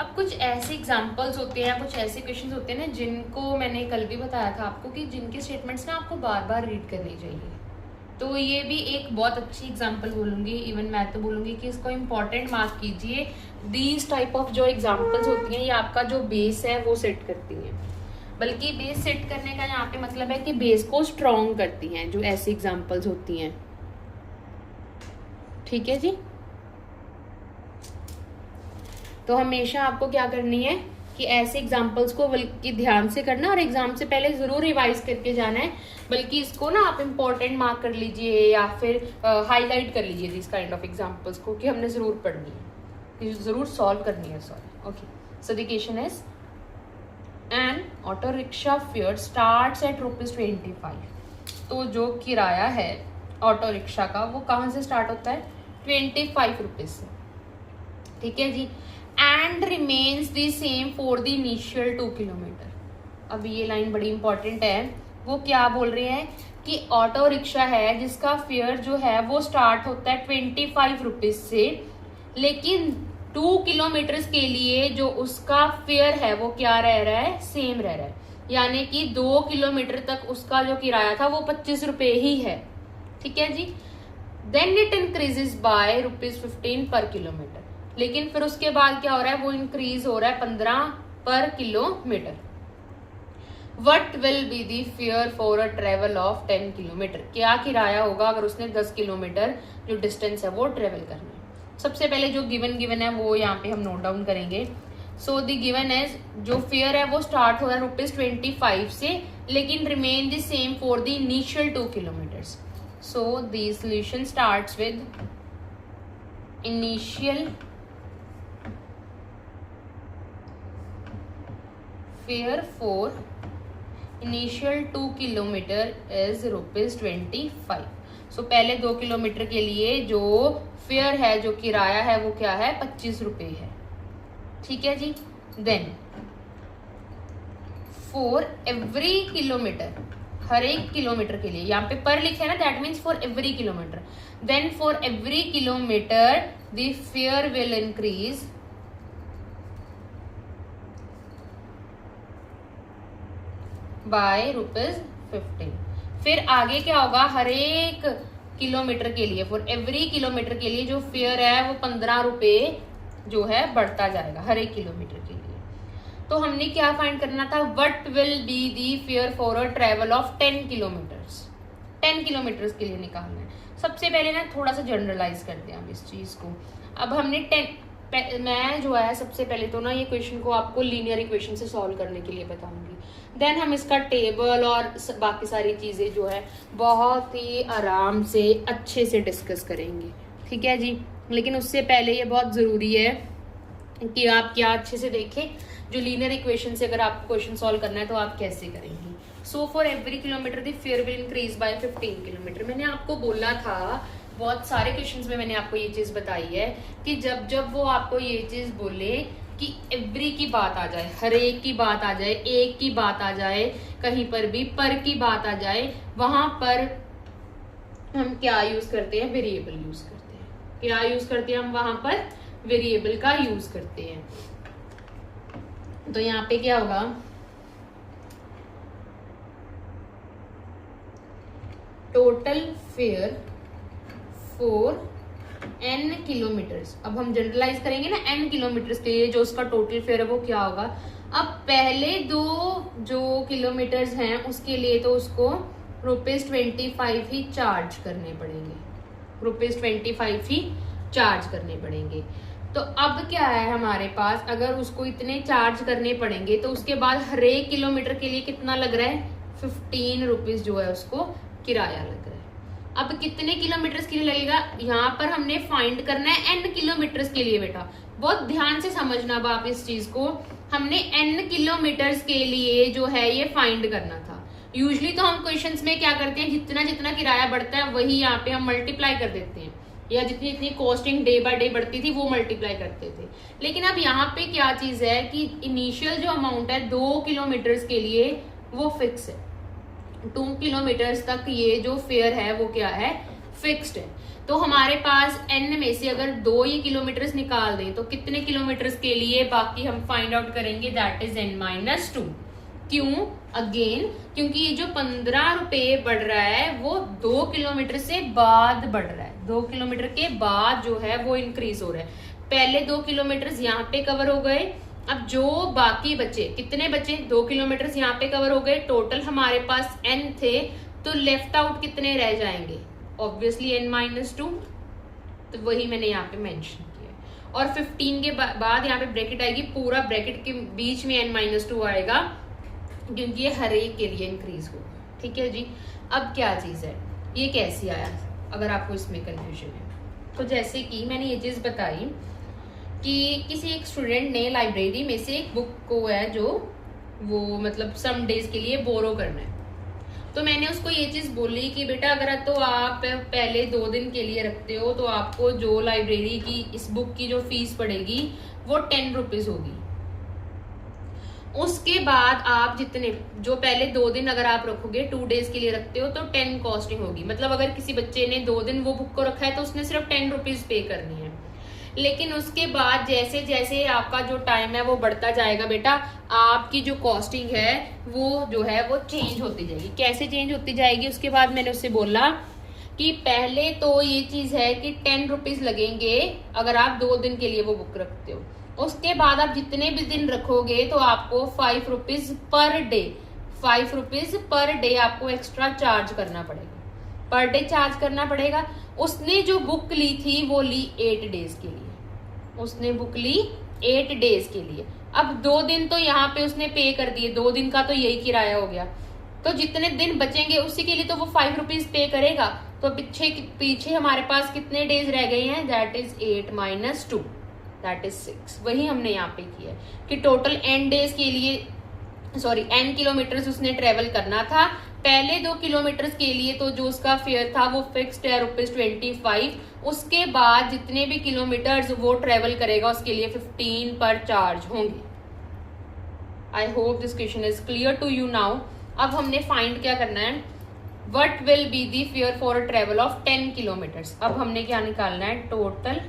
Speaker 1: अब कुछ ऐसे examples होते हैं, कुछ ऐसे क्वेश्चंस होते हैं ना जिनको मैंने कल भी बताया था आपको कि जिनके स्टेटमेंट्स ना आपको बार बार रीड करनी चाहिए. तो ये भी एक बहुत अच्छी एग्जाम्पल बोलूँगी. इवन मैं तो बोलूँगी कि इसको इम्पॉर्टेंट मार्क कीजिए. दीज टाइप ऑफ जो एग्जाम्पल्स होती हैं ये आपका जो बेस है वो सेट करती हैं. बल्कि बेस सेट करने का यहाँ पे मतलब है कि बेस को स्ट्रॉन्ग करती हैं जो ऐसी एग्जाम्पल्स होती हैं. ठीक है जी. तो हमेशा आपको क्या करनी है कि ऐसे एग्जाम्पल्स को बल्कि ध्यान से करना और एग्जाम से पहले जरूर रिवाइज करके जाना है. बल्कि इसको ना आप इम्पोर्टेंट मार्क कर लीजिए या फिर हाईलाइट कर लीजिए दिस काइंड ऑफ एग्जाम्पल्स को कि हमने जरूर पढ़नी है, जरूर सॉल्व करनी है. Sorry. Okay. So the question is an auto rickshaw fair starts at ₹25. तो जो किराया है ऑटो रिक्शा का वो कहाँ से स्टार्ट होता है? 25 रुपीज से. ठीक है जी. And remains the same for the initial 2 kilometre. अब ये लाइन बड़ी इंपॉर्टेंट है. वो क्या बोल रहे हैं कि ऑटो रिक्शा है जिसका फेयर जो है वो स्टार्ट होता है 25 रुपीज से, लेकिन 2 किलोमीटर के लिए जो उसका फेयर है वो क्या रह रहा है? सेम रह रहा है. यानी कि 2 किलोमीटर तक उसका जो किराया था वो 25 रुपए ही है. ठीक है जी. देन इट इंक्रीजेस बाय ₹15 पर किलोमीटर. लेकिन फिर उसके बाद क्या हो रहा है? वो इंक्रीज हो रहा है 15 पर kilometre. What will be the fare for a travel of 10 kilometre. क्या किराया होगा अगर उसने 10 किलोमीटर जो डिस्टेंस है वो ट्रेवल करना है? सबसे पहले जो गिवन है वो यहाँ पे हम नोट डाउन करेंगे. सो द गिवन इज जो फेयर है वो स्टार्ट हो रहा है ₹25 से, लेकिन remain the same for the initial 2 kilometres. So the solution starts with initial fair for initial 2 kilometre is ₹25. सो पहले 2 किलोमीटर के लिए जो फेयर है, जो किराया है वो क्या है? 25 रुपए है. ठीक है जी. देन फॉर एवरी किलोमीटर, हर एक किलोमीटर के लिए, यहाँ पे पर लिखे है ना, that means for every kilometre. Then for every kilometre the fare will increase by ₹15. फिर आगे क्या होगा? हर एक किलोमीटर के लिए, फॉर एवरी किलोमीटर के लिए जो फेयर है वो 15 रुपए जो है बढ़ता जाएगा हर एक किलोमीटर के लिए. तो हमने क्या फाइंड करना था? What will be the fare for a travel of 10 kilometres. 10 kilometres के लिए निकालना है. सबसे पहले ना थोड़ा सा जनरलाइज करते हैं हम इस चीज को. अब हमने मैं जो है सबसे पहले तो ना ये क्वेश्चन को आपको लीनियर इक्वेशन से सॉल्व करने के लिए बताऊंगी. देन हम इसका टेबल और बाकी सारी चीजें जो है बहुत ही आराम से अच्छे से डिस्कस करेंगे. ठीक है जी. लेकिन उससे पहले ये बहुत जरूरी है कि आप क्या अच्छे से देखें जो लीनियर इक्वेशन से अगर आपको क्वेश्चन सॉल्व करना है तो आप कैसे करेंगे. So for every kilometre the fare will increase by 15 kilometre. मैंने आपको बोला था, बहुत सारे क्वेश्चंस में मैंने आपको ये चीज बताई है कि जब जब वो आपको ये चीज बोले कि एवरी की बात आ जाए, हर एक की बात आ जाए, एक की बात आ जाए, कहीं पर भी पर की बात आ जाए, वहां पर हम क्या यूज करते हैं? वेरिएबल यूज करते हैं. क्या यूज करते हैं हम वहां पर? वेरिएबल का यूज करते हैं. तो यहाँ पे क्या होगा? Total fare for n kilometres. अब हम जनरलाइज करेंगे ना n किलोमीटर्स के लिए जो उसका टोटल फेयर है वो क्या होगा? अब पहले 2 जो किलोमीटर्स हैं उसके लिए तो उसको ₹25 ही चार्ज करने पड़ेंगे. ₹25 ही चार्ज करने पड़ेंगे। तो अब क्या है हमारे पास, अगर उसको इतने चार्ज करने पड़ेंगे तो उसके बाद हर एक किलोमीटर के लिए कितना लग रहा है, 15 रुपीज जो है उसको किराया लग रहा है। अब कितने किलोमीटर के लिए लगेगा, यहाँ पर हमने फाइंड करना है n किलोमीटर के लिए। बेटा बहुत ध्यान से समझना बाप इस चीज को, हमने n किलोमीटर के लिए जो है ये फाइंड करना था। यूजली तो हम क्वेश्चंस में क्या करते हैं, जितना जितना किराया बढ़ता है वही यहाँ पे हम मल्टीप्लाई कर देते हैं, या जितनी जितनी कॉस्टिंग डे बाय डे बढ़ती थी वो मल्टीप्लाई करते थे। लेकिन अब यहाँ पे क्या चीज है कि इनिशियल जो अमाउंट है 2 किलोमीटर के लिए वो फिक्स है, 2 किलोमीटर तक ये जो फेयर है वो क्या है, फिक्स्ड है। तो हमारे पास n में से अगर 2 ये किलोमीटर निकाल दें तो कितने किलोमीटर के लिए बाकी हम फाइंड आउट करेंगे, दैट इज n-2। क्यों, अगेन क्योंकि ये जो 15 रुपए बढ़ रहा है वो 2 किलोमीटर से बाद बढ़ रहा है, 2 किलोमीटर के बाद जो है वो इंक्रीज हो रहा है। पहले 2 किलोमीटर यहाँ पे कवर हो गए, अब जो बाकी बचे, कितने बचे, 2 किलोमीटर यहाँ पे कवर हो गए, टोटल हमारे पास n थे, तो लेफ्ट आउट कितने रह जाएंगे, ऑब्वियसली n-2। तो वही मैंने यहाँ पे मेंशन किया। और 15 के बाद यहाँ पे ब्रैकेट आएगी, पूरा ब्रैकेट के बीच में n-2 आएगा क्योंकि ये हर एक के लिए इंक्रीज होगा। ठीक है जी। अब क्या चीज है, ये कैसे आया, अगर आपको इसमें कंफ्यूजन है तो जैसे कि मैंने ये चीज बताई कि किसी एक स्टूडेंट ने लाइब्रेरी में से एक बुक को है जो वो मतलब सम डेज के लिए बोरो करना है, तो मैंने उसको ये चीज बोली कि बेटा अगर तो आप पहले 2 दिन के लिए रखते हो तो आपको जो लाइब्रेरी की इस बुक की जो फीस पड़ेगी वो 10 रुपीज होगी। उसके बाद आप जितने जो पहले 2 दिन अगर आप रखोगे 2 डेज के लिए रखते हो तो 10 कॉस्टिंग होगी। मतलब अगर किसी बच्चे ने 2 दिन वो बुक को रखा है तो उसने सिर्फ 10 रुपीज पे करनी है। लेकिन उसके बाद जैसे जैसे आपका जो टाइम है वो बढ़ता जाएगा बेटा, आपकी जो कॉस्टिंग है वो जो है वो चेंज होती जाएगी। कैसे चेंज होती जाएगी, उसके बाद मैंने उससे बोला कि पहले तो ये चीज है कि 10 रुपीज लगेंगे अगर आप 2 दिन के लिए वो बुक रखते हो। उसके बाद आप जितने भी दिन रखोगे तो आपको 5 rupees per day, 5 rupees per day आपको एक्स्ट्रा चार्ज करना पड़ेगा, पर डे चार्ज करना पड़ेगा। उसने जो बुक ली थी वो ली 8 डेज के लिए, उसने बुक ली 8 डेज के लिए। अब 2 दिन तो यहाँ पे उसने पे कर दिए, 2 दिन का तो यही किराया हो गया, तो जितने दिन बचेंगे उसी के लिए तो वो 5 रुपीज पे करेगा। तो पीछे हमारे पास कितने डेज रह गए हैं, दैट इज 8 - 2 दैट इज 6। वही हमने यहाँ पे किया है कि टोटल n डेज के लिए n किलोमीटर उसने ट्रेवल करना था। पहले 2 किलोमीटर के लिए तो जो उसका फेयर था वो फिक्स्ड है ₹25। उसके बाद जितने भी किलोमीटर्स वो ट्रेवल करेगा उसके लिए 15 पर चार्ज होंगे। I hope this question is clear to you now. अब हमने फाइंड क्या करना है, what will be the fare for a travel of 10 kilometres. अब हमने क्या निकालना है, total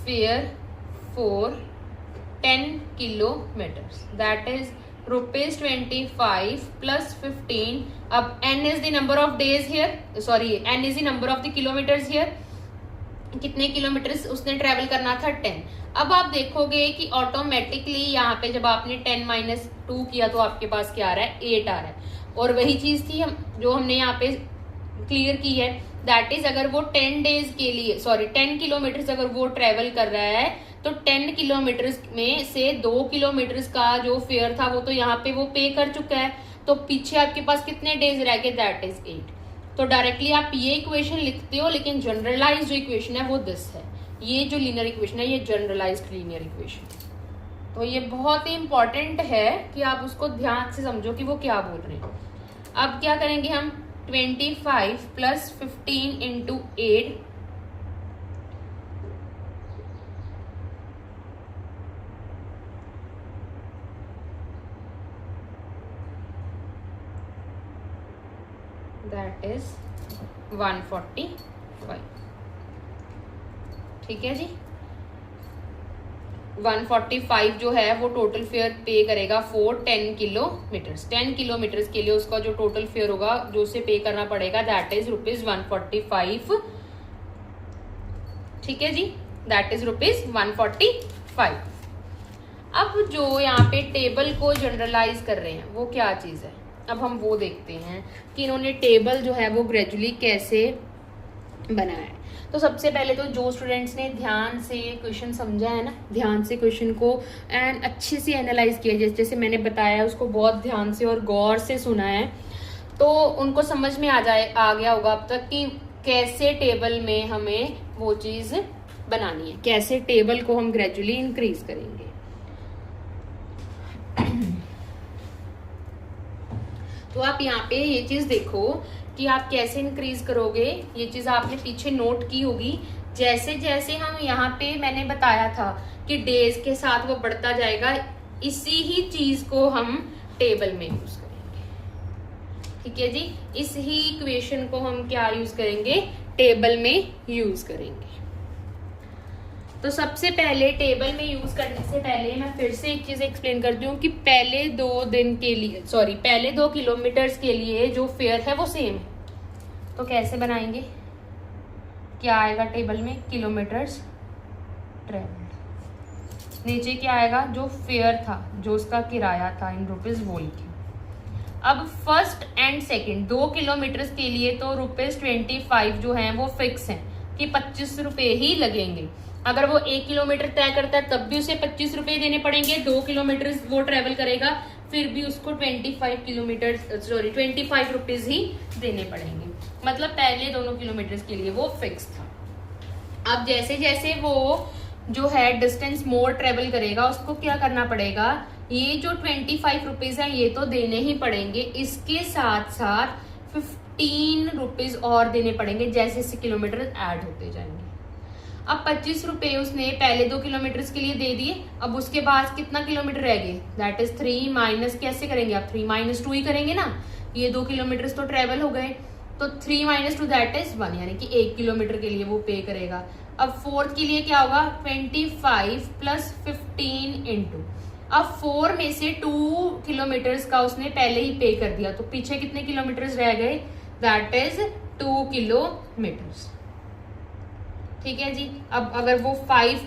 Speaker 1: fare for 10 kilometres that is ₹25 plus 15। अब n is the number of days here, sorry n is the number of the kilometers here। कितने kilometres उसने travel करना था, 10। अब आप देखोगे कि ऑटोमेटिकली यहाँ पे जब आपने 10 - 2 किया तो आपके पास क्या आ रहा है, 8 आ रहा है। और वही चीज थी जो हमने यहाँ पे क्लियर की है, दैट इज अगर वो 10 डेज के लिए 10 किलोमीटर अगर वो ट्रेवल कर रहा है तो 10 किलोमीटर में से 2 किलोमीटर का जो फेयर था वो तो यहाँ पे वो पे कर चुका है, तो पीछे आपके पास कितने डेज रह गए, दैट इज 8। तो डायरेक्टली आप ये इक्वेशन लिखते हो, लेकिन जनरलाइज जो इक्वेशन है वो दिस है। ये जो लीनियर इक्वेशन है ये जनरलाइज्ड लीनियर इक्वेशन। तो ये बहुत ही इंपॉर्टेंट है कि आप उसको ध्यान से समझो कि वो क्या बोल रहे हैं। अब क्या करेंगे हम, 25 plus 15 into 8 दैट इज 145। ठीक है जी, 145 जो है वो टोटल फेयर पे करेगा फॉर 10 किलोमीटर्स। 10 किलोमीटर्स के लिए उसका जो टोटल फेयर होगा जो उसे पे करना पड़ेगा दैट इज ₹145। ठीक है जी, दैट इज ₹145। अब जो यहाँ पे टेबल को जनरलाइज कर रहे हैं वो क्या चीज है, अब हम वो देखते हैं कि इन्होंने टेबल जो है वो ग्रेजुअली कैसे बनाया है। तो सबसे पहले तो जो स्टूडेंट्स ने ध्यान से क्वेश्चन समझा है ना, ध्यान से क्वेश्चन को एंड अच्छे से एनालाइज किया, जैसे मैंने बताया उसको बहुत ध्यान से और गौर से सुना है, तो उनको समझ में आ गया होगा अब तक कि कैसे टेबल में हमें वो चीज बनानी है, कैसे टेबल को हम ग्रेजुअली इंक्रीज करेंगे। तो आप यहाँ पे ये चीज देखो कि आप कैसे इंक्रीज करोगे, ये चीज आपने पीछे नोट की होगी। जैसे जैसे हम यहाँ पे मैंने बताया था कि डेज के साथ वो बढ़ता जाएगा, इसी ही चीज को हम टेबल में यूज करेंगे। ठीक है जी, इस ही इक्वेशन को हम क्या यूज करेंगे, टेबल में यूज करेंगे। तो सबसे पहले टेबल में यूज करने से पहले मैं फिर से एक चीज एक्सप्लेन करती हूँ कि पहले 2 किलोमीटर्स के लिए जो फेयर है वो सेम है। तो कैसे बनाएंगे, क्या आएगा टेबल में, किलोमीटर्स ट्रेवल्ड, नीचे क्या आएगा, जो फेयर था, जो उसका किराया था इन रुपीज वो लिखे। अब फर्स्ट एंड सेकंड 2 किलोमीटर्स के लिए तो ₹25 जो है वो फिक्स है कि 25 रुपए ही लगेंगे। अगर वो 1 किलोमीटर तय करता है तब भी उसे 25 रुपए देने पड़ेंगे, 2 किलोमीटर वो ट्रेवल करेगा फिर भी उसको 25 रुपीज ही देने पड़ेंगे। मतलब पहले दोनों किलोमीटर के लिए वो फिक्स था। अब जैसे जैसे वो जो है डिस्टेंस मोर ट्रेवल करेगा उसको क्या करना पड़ेगा, ये जो 25 रुपीज है ये तो देने ही पड़ेंगे, इसके साथ साथ 15 रुपीज और देने पड़ेंगे जैसे जैसे किलोमीटर ऐड होते जाएंगे। अब 25 रुपए उसने पहले 2 किलोमीटर के लिए दे दिए, अब उसके बाद कितना किलोमीटर रह गए, दैट इज 3 माइनस कैसे करेंगे आप, 3 - 2 ही करेंगे ना, ये 2 किलोमीटर तो ट्रेवल हो गए, तो 3 - 2 दैट इज 1, यानी कि 1 किलोमीटर के लिए वो पे करेगा। अब फोर्थ के लिए क्या होगा, 25 + 15 इंटू, अब 4 में से 2 किलोमीटर का उसने पहले ही पे कर दिया, तो पीछे कितने किलोमीटर रह गए, दैट इज 2 किलोमीटर। ठीक है जी। अब अगर वो 5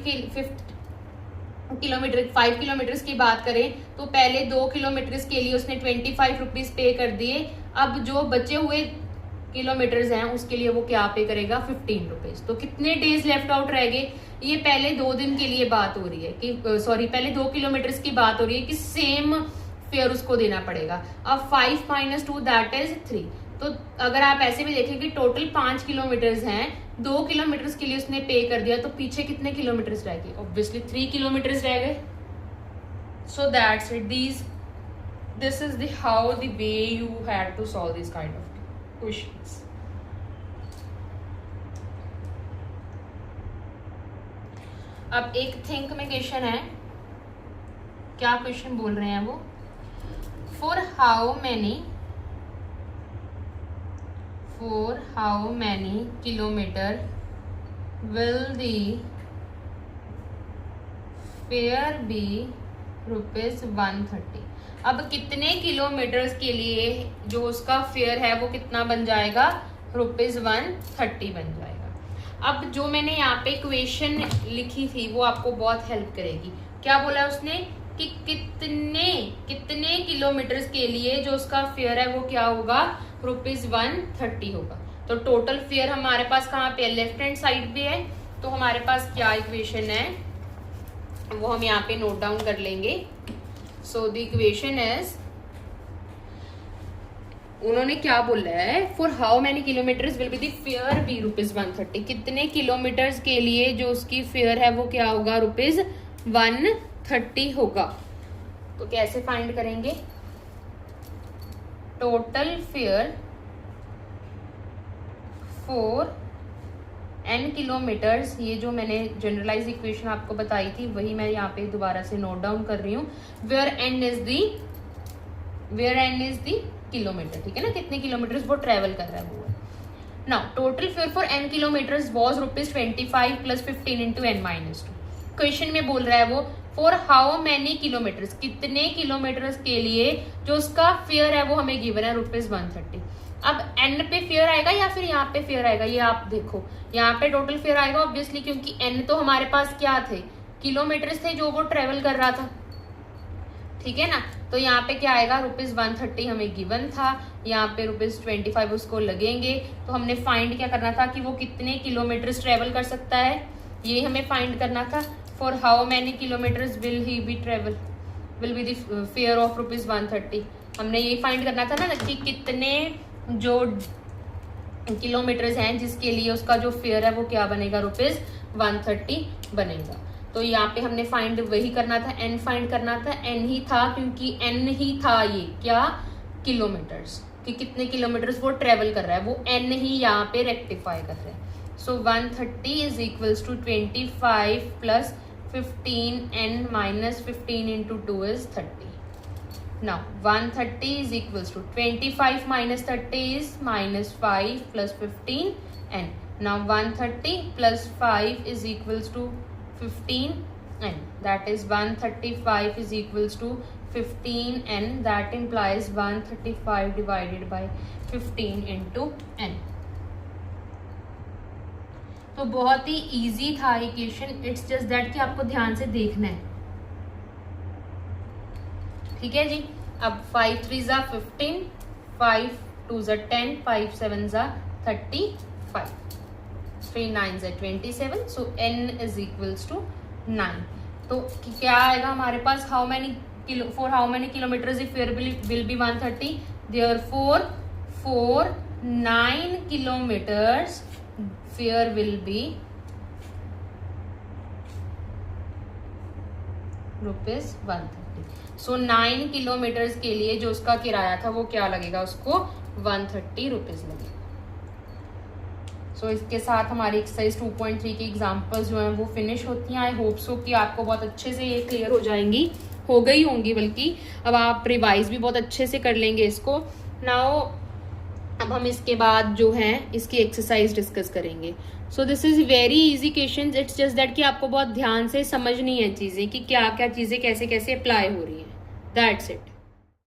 Speaker 1: किलोमीटर की बात करें तो पहले 2 किलोमीटर के लिए उसने 25 रुपीज पे कर दिए, अब जो बचे हुए किलोमीटर्स हैं उसके लिए वो क्या पे करेगा, 15 रुपीज। तो कितने डेज लेफ्ट आउट रह गए, ये पहले 2 दिन के लिए बात हो रही है कि पहले 2 किलोमीटर की बात हो रही है कि सेम फेयर उसको देना पड़ेगा। अब 5 - 2 दैट इज 3। तो अगर आप ऐसे भी देखें कि टोटल 5 किलोमीटर्स हैं, 2 किलोमीटर के लिए उसने पे कर दिया, तो पीछे कितने किलोमीटर रह गए, ऑब्वियसली 3 किलोमीटर रह गए। So that's it, this is the how the way you had to solve this kind of questions. अब एक थिंक में क्वेश्चन है, क्या क्वेश्चन बोल रहे हैं वो, for how many kilometer will the fare be ₹130। अब कितने किलोमीटर के लिए जो उसका फेयर है वो कितना बन जाएगा, ₹130 बन जाएगा। अब जो मैंने यहाँ पे इक्वेशन लिखी थी वो आपको बहुत हेल्प करेगी। क्या बोला उसने कि कितने किलोमीटर के लिए जो उसका फेयर है वो क्या होगा, ₹130 होगा। तो टोटल फेयर हमारे पास कहाँ पे है, लेफ्ट हैंड साइड पे है, तो हमारे पास क्या इक्वेशन है वो हम यहाँ पे नोट डाउन कर लेंगे। सो द इक्वेशन इज, उन्होंने क्या बोला है, for how many kilometres will be the fare be ₹130, कितने किलोमीटर्स के लिए जो उसकी फेयर है वो क्या होगा, ₹130 होगा। तो कैसे फाइंड करेंगे, total fare for n kilometres, ये जो मैंने जनरलाइज इक्वेशन आपको बताई थी वही मैं यहाँ पे दोबारा से नोट डाउन कर रही हूँ, where n is the kilometre. ठीक है ना, कितने किलोमीटर्स वो ट्रेवल कर रहा है वो है। Now total fare for n kilometres was ₹25 + 15 into n - 2। Question में बोल रहा है वो फॉर हाउ मेनी किलोमीटर्स, कितने किलोमीटर्स के लिए जो उसका फेयर है वो हमें गिवन है ₹130। अब n पे फेयर आएगा या फिर यहाँ पे फेयर आएगा, ये आप देखो, यहाँ पे टोटल फेयर आएगा ऑब्वियसली, क्योंकि n तो हमारे पास क्या थे, किलोमीटर्स थे जो वो ट्रेवल कर रहा था। ठीक है ना। तो यहाँ पे क्या आएगा, ₹130 हमें गिवन था, यहाँ पे ₹25 उसको लगेंगे। तो हमने फाइंड क्या करना था कि वो कितने किलोमीटर ट्रेवल कर सकता है, ये हमें फाइंड करना था। For how many kilometers will he be travel, will be the fare of ₹130। हमने ये फाइंड करना था ना कि कितने जो किलोमीटर्स हैं जिसके लिए उसका जो फेयर है वो क्या बनेगा, ₹130 बनेगा। तो यहाँ पे हमने फाइंड वही करना था, एन फाइंड करना था, एन ही था क्योंकि एन ही था ये क्या, किलोमीटर्स, कि कितने किलोमीटर्स वो ट्रेवल कर रहा है, वो एन ही यहाँ पे रेक्टिफाई कर रहा है। So 130 is equals to 25 plus 15n minus 15 into 2 is 30। Now 130 is equals to 25 minus 30 is minus 5 plus 15n. Now 130 plus 5 is equals to 15n. That is 135 is equals to 15n. That implies 135 divided by 15 into n. तो बहुत ही easy था equation, it's just that कि आपको ध्यान से देखना है, ठीक है जी। अब 5 3 ज़ा 15, 5 2 ज़ा 10, 5 7 ज़ा 35, 3 9 ज़ा 27। So n is equals to 9। तो क्या आएगा हमारे पास, how many kilometres if fare will be 130, therefore for 9 kilometres fare will be ₹130। So 9 kilometres के लिए जो उसका किराया था वो क्या लगेगा, उसको 130 रुपीज लगेगा। सो इसके साथ हमारी एक्सरसाइज 2.3 की एग्जांपल्स जो हैं वो फिनिश होती हैं। आई होप सो कि आपको बहुत अच्छे से ये क्लियर हो जाएंगी, हो गई होंगी बल्कि। अब आप रिवाइज भी बहुत अच्छे से कर लेंगे इसको। नाउ अब हम इसके बाद जो है इसकी एक्सरसाइज डिस्कस करेंगे। So this is very easy question, it's just that कि आपको बहुत ध्यान से समझनी है चीजें कि क्या क्या चीजें कैसे कैसे अप्लाई हो रही हैं, दैट्स इट।